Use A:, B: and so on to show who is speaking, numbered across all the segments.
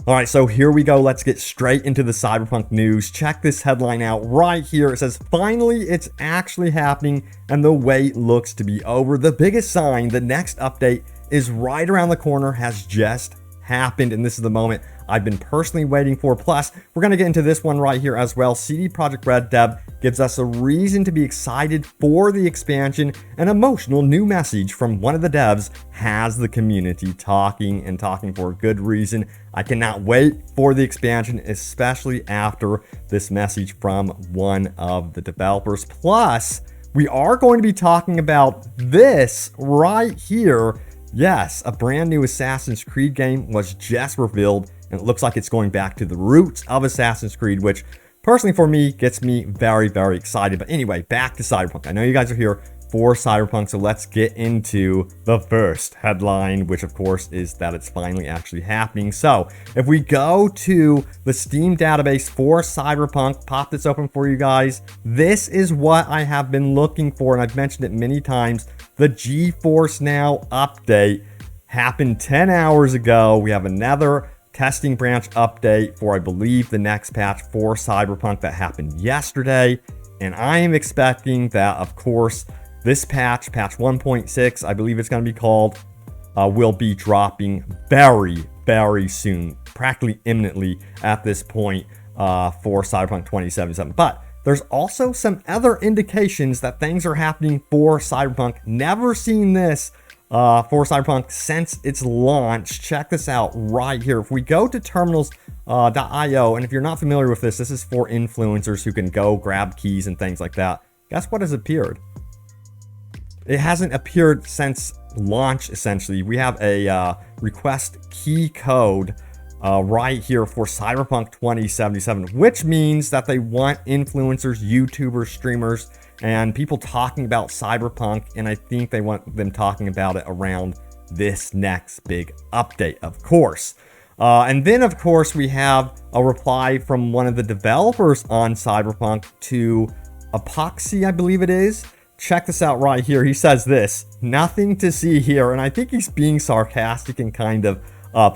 A: All right, so here we go. Let's get straight into the Cyberpunk news. Check this headline out right here. It says, finally, it's actually happening and the wait looks to be over. The biggest sign, the next update is right around the corner, has just happened. And this is the moment I've been personally waiting for. Plus, we're going to get into this one right here as well. CD Projekt Red dev gives us a reason to be excited for the expansion. An emotional new message from one of the devs has the community talking and talking for a good reason. I cannot wait for the expansion, especially after this message from one of the developers. Plus, we are going to be talking about this right here. Yes, a brand new Assassin's Creed game was just revealed, and it looks like it's going back to the roots of Assassin's Creed, which personally for me gets me very, very excited. But anyway, back to Cyberpunk. I know you guys are here for Cyberpunk, so let's get into the first headline, which of course is that it's finally actually happening. So if we go to the Steam database for Cyberpunk, pop this open for you guys. This is what I have been looking for, and I've mentioned it many times. The GeForce Now update happened 10 hours ago. We have another testing branch update for, I believe, the next patch for Cyberpunk that happened yesterday. And I am expecting that, of course, this patch 1.6, I believe it's going to be called, will be dropping very, very soon, practically imminently at this point for Cyberpunk 2077. But there's also some other indications that things are happening for Cyberpunk. Never seen this for Cyberpunk since its launch. Check this out right here. If we go to terminals.io, and if you're not familiar with this, this is for influencers who can go grab keys and things like that. Guess what has appeared? It hasn't appeared since launch, essentially. We have a request key code right here for Cyberpunk 2077, which means that they want influencers, YouTubers, streamers, and people talking about Cyberpunk, and I think they want them talking about it around this next big update, of course. And then, of course, we have a reply from one of the developers on Cyberpunk to Epoxy, I believe it is. Check this out right here. He says this, nothing to see here, and I think he's being sarcastic and kind of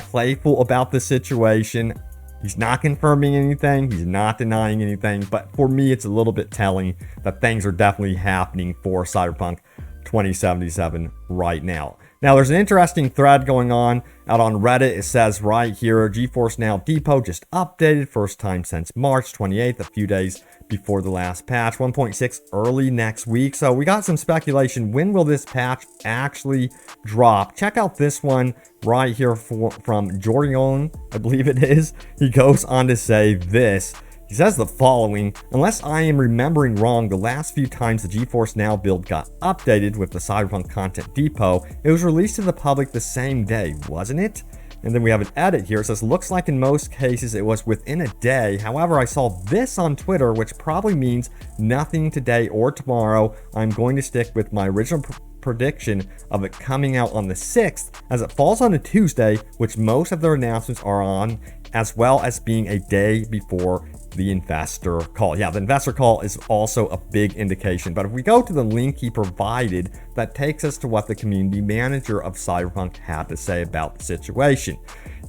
A: playful about the situation. He's not confirming anything. He's not denying anything. But for me, it's a little bit telling that things are definitely happening for Cyberpunk 2077 right now. Now, there's an interesting thread going on out on Reddit. It says right here, GeForce Now Depot just updated, first time since March 28th, a few days before the last patch, 1.6 early next week. So we got some speculation. When will this patch actually drop? Check out this one right here from Jorion, I believe it is. He goes on to say this. He says the following, unless I am remembering wrong, the last few times the GeForce Now build got updated with the Cyberpunk Content Depot, it was released to the public the same day, wasn't it? And then we have an edit here. It says, looks like in most cases it was within a day. However, I saw this on Twitter, which probably means nothing today or tomorrow. I'm going to stick with my original prediction of it coming out on the 6th, as it falls on a Tuesday, which most of their announcements are on, as well as being a day before the investor call. Yeah, the investor call is also a big indication. But if we go to the link he provided, that takes us to what the community manager of Cyberpunk had to say about the situation.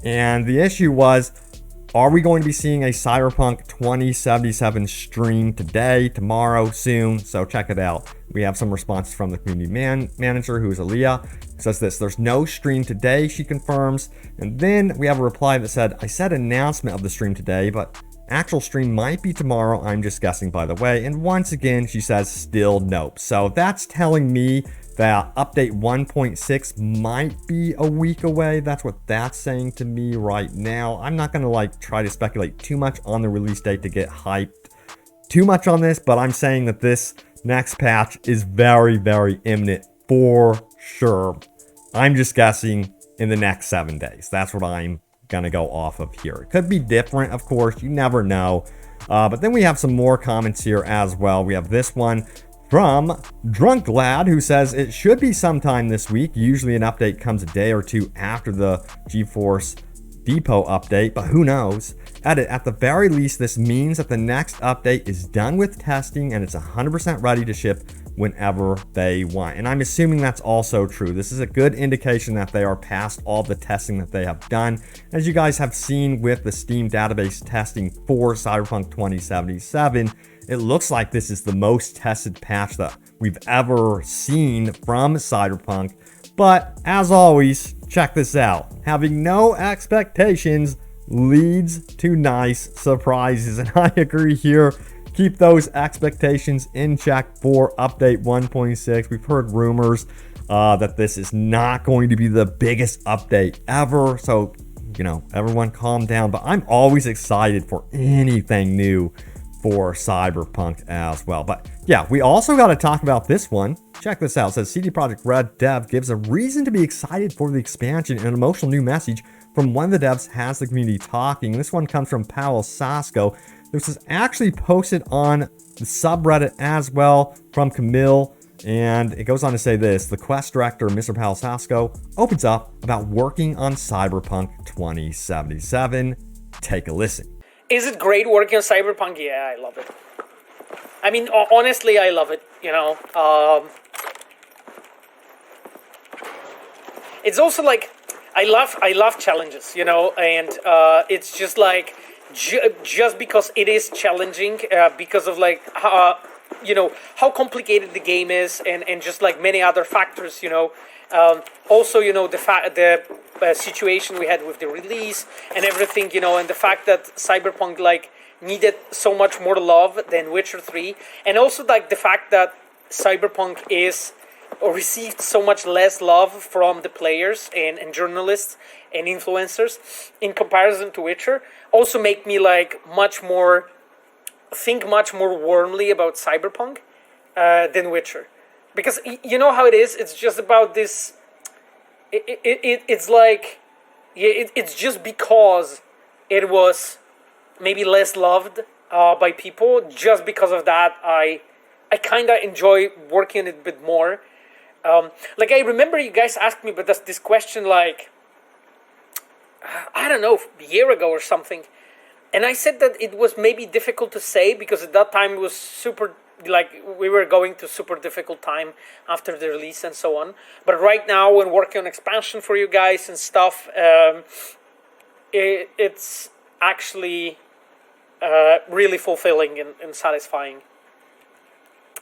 A: And the issue was, are we going to be seeing a Cyberpunk 2077 stream today, tomorrow, soon? So check it out. We have some responses from the community manager, who is Aaliyah. Says this, there's no stream today, she confirms. And then we have a reply that said, I said announcement of the stream today, but actual stream might be tomorrow. I'm just guessing, by the way. And once again, she says still nope. So that's telling me that update 1.6 might be a week away. That's what that's saying to me right now. I'm not going to try to speculate too much on the release date to get hyped too much on this, but I'm saying that this next patch is very, very imminent for sure. I'm just guessing in the next 7 days. That's what I'm gonna go off of here. It could be different, of course, you never know. But then we have some more comments here as well. We have this one from Drunk Lad, who says it should be sometime this week. Usually an update comes a day or two after the GeForce Depot update, but who knows? At the very least, this means that the next update is done with testing and it's 100% ready to ship whenever they want. And I'm assuming that's also true. This is a good indication that they are past all the testing that they have done. As you guys have seen with the Steam database testing for Cyberpunk 2077, it looks like this is the most tested patch that we've ever seen from Cyberpunk. But as always, check this out. Having no expectations leads to nice surprises. And I agree here. Keep those expectations in check for update 1.6. We've heard rumors that this is not going to be the biggest update ever. So, everyone calm down. But I'm always excited for anything new for Cyberpunk as well. But yeah, we also got to talk about this one. Check this out. It says CD Projekt Red dev gives a reason to be excited for the expansion, and an emotional new message from one of the devs has the community talking. This one comes from Paolo Sasco. This is actually posted on the subreddit as well from Camille, and it goes on to say this: the quest director, Mr. Paolo Sasco, opens up about working on Cyberpunk 2077. Take a listen.
B: Is it great working on Cyberpunk? Yeah, I love it. I mean, honestly, I love it, it's also like, I love challenges, and it's just like, just because it is challenging, because of like how complicated the game is, and just like many other factors, also the situation we had with the release and everything, and the fact that Cyberpunk like needed so much more love than Witcher 3, and also like the fact that Cyberpunk is or received so much less love from the players and journalists and influencers in comparison to Witcher also make me like think much more warmly about Cyberpunk than Witcher, because you know how it is. It's just about this. It's like, it's just because it was maybe less loved by people. Just because of that, I kind of enjoy working it a bit more. Like I remember you guys asked me about this question like, I don't know, a year ago or something. And I said that it was maybe difficult to say because at that time it was super, like we were going through super difficult time after the release and so on. But right now when working on expansion for you guys and stuff, it's actually really fulfilling and satisfying.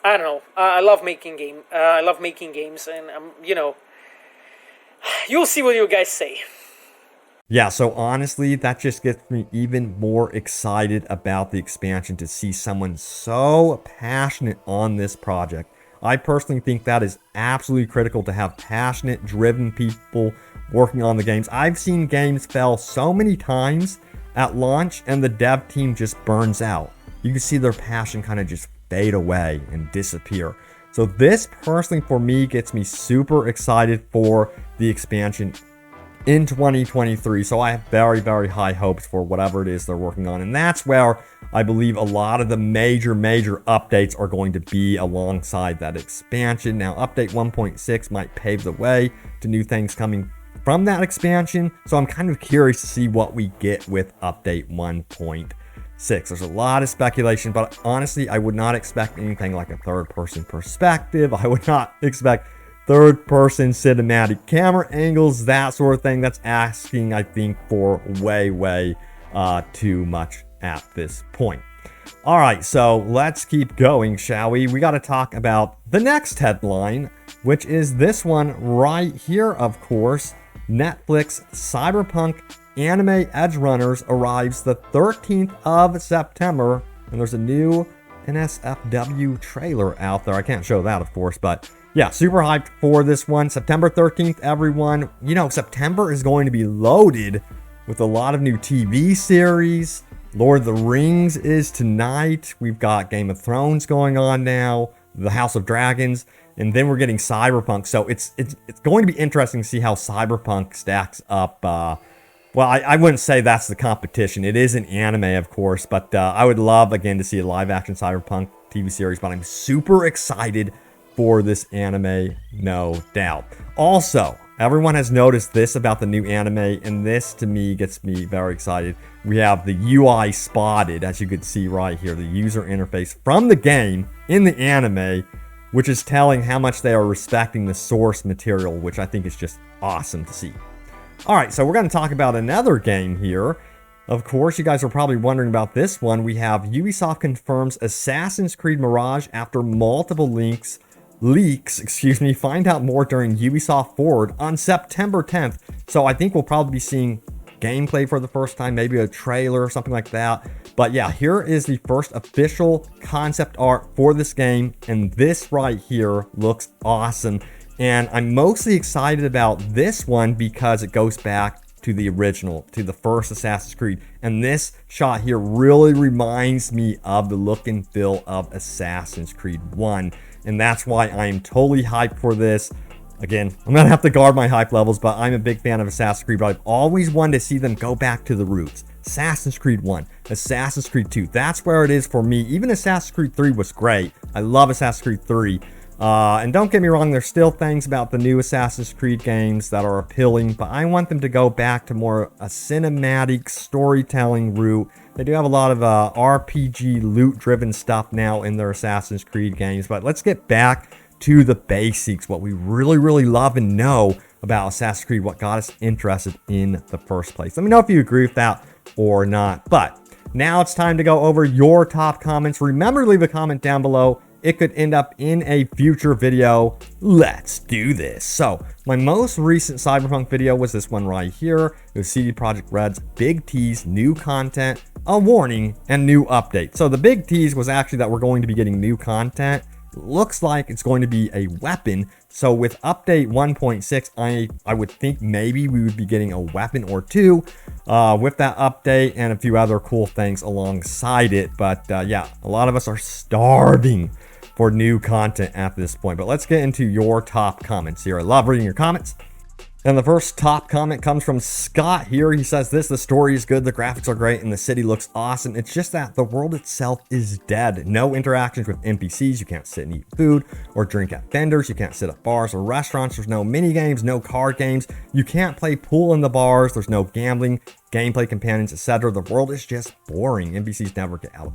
B: I don't know. I love making games, and you'll see what you guys say.
A: Yeah, so honestly, that just gets me even more excited about the expansion to see someone so passionate on this project. I personally think that is absolutely critical to have passionate, driven people working on the games. I've seen games fail so many times at launch, and the dev team just burns out. You can see their passion kind of just fade away and disappear. So this personally for me gets me super excited for the expansion in 2023. So I have very, very high hopes for whatever it is they're working on. And that's where I believe a lot of the major updates are going to be alongside that expansion. Now, update 1.6 might pave the way to new things coming from that expansion. So I'm kind of curious to see what we get with update 1.6. There's a lot of speculation, but honestly, I would not expect anything like a third-person perspective. I would not expect third-person cinematic camera angles, that sort of thing. That's asking, I think, for way too much at this point. All right, so let's keep going, shall we? We got to talk about the next headline, which is this one right here, of course. Netflix Cyberpunk Anime Edgerunners arrives the 13th of September, and there's a new NSFW trailer out there. I can't show that, of course, but yeah, super hyped for this one. September 13th, everyone. September is going to be loaded with a lot of new TV series. Lord of the Rings is tonight. We've got Game of Thrones going on now, The House of Dragons, and then we're getting Cyberpunk. So it's going to be interesting to see how Cyberpunk stacks up. Well, I wouldn't say that's the competition. It is an anime, of course, but I would love, again, to see a live-action Cyberpunk TV series, but I'm super excited for this anime, no doubt. Also, everyone has noticed this about the new anime, and this, to me, gets me very excited. We have the UI spotted, as you can see right here, the user interface from the game in the anime. which is telling how much they are respecting the source material, which I think is just awesome to see. Alright, so we're going to talk about another game here. Of course, you guys are probably wondering about this one. We have Ubisoft confirms Assassin's Creed Mirage after multiple leaks. Find out more during Ubisoft Forward on September 10th. So I think we'll probably be seeing gameplay for the first time, maybe a trailer or something like that. But yeah, here is the first official concept art for this game, and this right here looks awesome. And I'm mostly excited about this one because it goes back to the original, to the first Assassin's Creed. And this shot here really reminds me of the look and feel of Assassin's Creed 1. And that's why I am totally hyped for this. Again, I'm going to have to guard my hype levels, but I'm a big fan of Assassin's Creed. But I've always wanted to see them go back to the roots. Assassin's Creed 1, Assassin's Creed 2. That's where it is for me. Even Assassin's Creed 3 was great. I love Assassin's Creed 3. And don't get me wrong, there's still things about the new Assassin's Creed games that are appealing, but I want them to go back to more a cinematic storytelling route. They do have a lot of RPG loot-driven stuff now in their Assassin's Creed games, but let's get back to the basics, what we really, really love and know about Assassin's Creed, what got us interested in the first place. Let me know if you agree with that or not. But now it's time to go over your top comments. Remember to leave a comment down below. It could end up in a future video. Let's do this. So my most recent Cyberpunk video was this one right here. It was CD Projekt Red's big tease, new content, a warning, and new update. So the big tease was actually that we're going to be getting new content. Looks like it's going to be a weapon. So with update 1.6, I would think maybe we would be getting a weapon or two with that update and a few other cool things alongside it. But yeah, a lot of us are starving for new content at this point. But let's get into your top comments here. I love reading your comments. And the first top comment comes from Scott here. He says this: the story is good, the graphics are great, and the city looks awesome. It's just that the world itself is dead. No interactions with NPCs. You can't sit and eat food or drink at vendors. You can't sit at bars or restaurants. There's no mini games, no card games. You can't play pool in the bars. There's no gambling, gameplay companions, etc. The world is just boring. NPCs never get out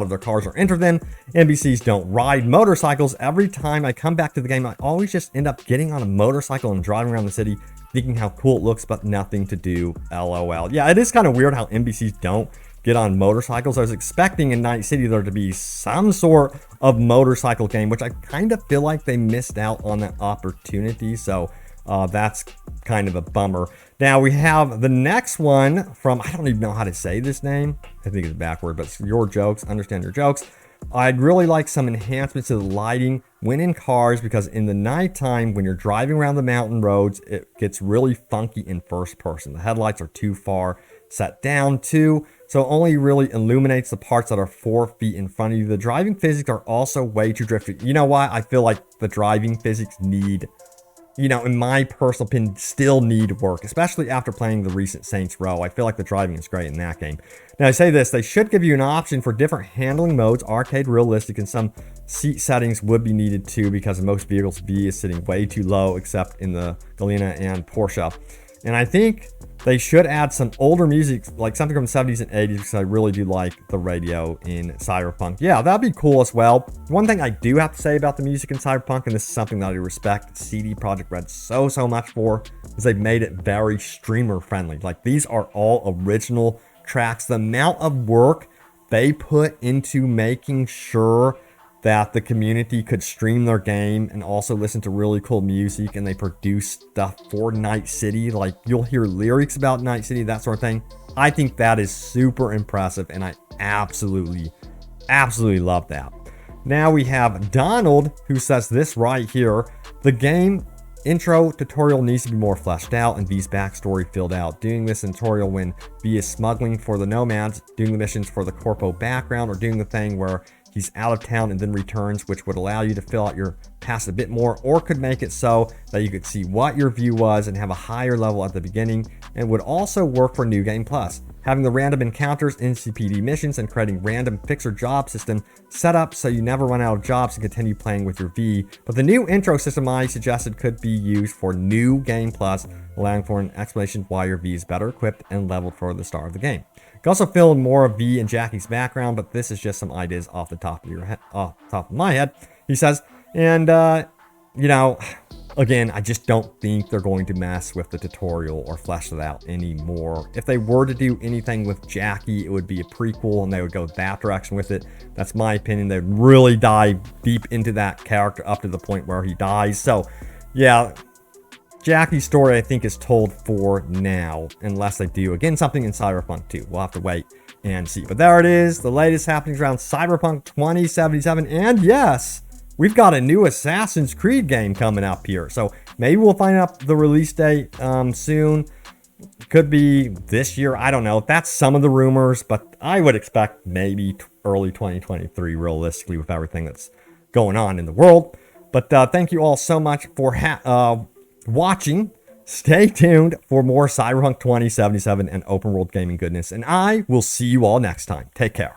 A: of their cars or enter them. NPCs don't ride motorcycles. Every time I come back to the game, I always just end up getting on a motorcycle and driving around the city, thinking how cool it looks, but nothing to do. LOL. Yeah, it is kind of weird how NPCs don't get on motorcycles. I was expecting in Night City there to be some sort of motorcycle game, which I kind of feel like they missed out on that opportunity. So that's kind of a bummer. Now we have the next one from, I don't even know how to say this name. I think it's backward, but it's Your Jokes. Understand Your Jokes. I'd really like some enhancements to the lighting when in cars, because in the nighttime when you're driving around the mountain roads, it gets really funky in first person. The headlights are too far set down too, so it only really illuminates the parts that are 4 feet in front of you. The driving physics are also way too drifty. You know why? I feel like the driving physics need, you know, in my personal opinion, still need work, especially after playing the recent Saints Row. I feel like the driving is great in that game. Now, I say this, they should give you an option for different handling modes, arcade, realistic, and some seat settings would be needed too, because in most vehicles, V is sitting way too low, except in the Galena and Porsche. And I think they should add some older music, like something from the 70s and 80s, because I really do like the radio in Cyberpunk. Yeah, that'd be cool as well. One thing I do have to say about the music in Cyberpunk, and this is something that I respect CD Projekt Red so much for, is they've made it very streamer friendly. Like, these are all original tracks. The amount of work they put into making sure that the community could stream their game and also listen to really cool music, and they produce stuff for Night City. Like, you'll hear lyrics about Night City, that sort of thing. I think that is super impressive, and I absolutely love that. Now we have Donald, who says this right here: the game intro tutorial needs to be more fleshed out and V's backstory filled out. Doing this tutorial when V is smuggling for the nomads, doing the missions for the corpo background, or doing the thing where he's out of town and then returns, which would allow you to fill out your past a bit more, or could make it so that you could see what your view was and have a higher level at the beginning, and would also work for New Game Plus. Having the random encounters in CPD missions and creating random fixer job system set up so you never run out of jobs and continue playing with your V. But the new intro system I suggested could be used for New Game Plus, allowing for an explanation why your V is better equipped and leveled for the start of the game. You can also fill in more of V and Jackie's background, but this is just some ideas off the top of my head. He says, And, you know, again, I just don't think they're going to mess with the tutorial or flesh it out anymore. If they were to do anything with Jackie, it would be a prequel and they would go that direction with it. That's my opinion. They'd really dive deep into that character up to the point where he dies. So, yeah, Jackie's story, I think, is told for now, unless they do, again, something in Cyberpunk 2. We'll have to wait and see. But there it is, the latest happenings around Cyberpunk 2077. And yes, we've got a new Assassin's Creed game coming up here. So maybe we'll find out the release date soon. Could be this year. I don't know. That's some of the rumors, but I would expect maybe early 2023, realistically, with everything that's going on in the world. But thank you all so much for watching. Stay tuned for more Cyberpunk 2077 and open world gaming goodness. And I will see you all next time. Take care.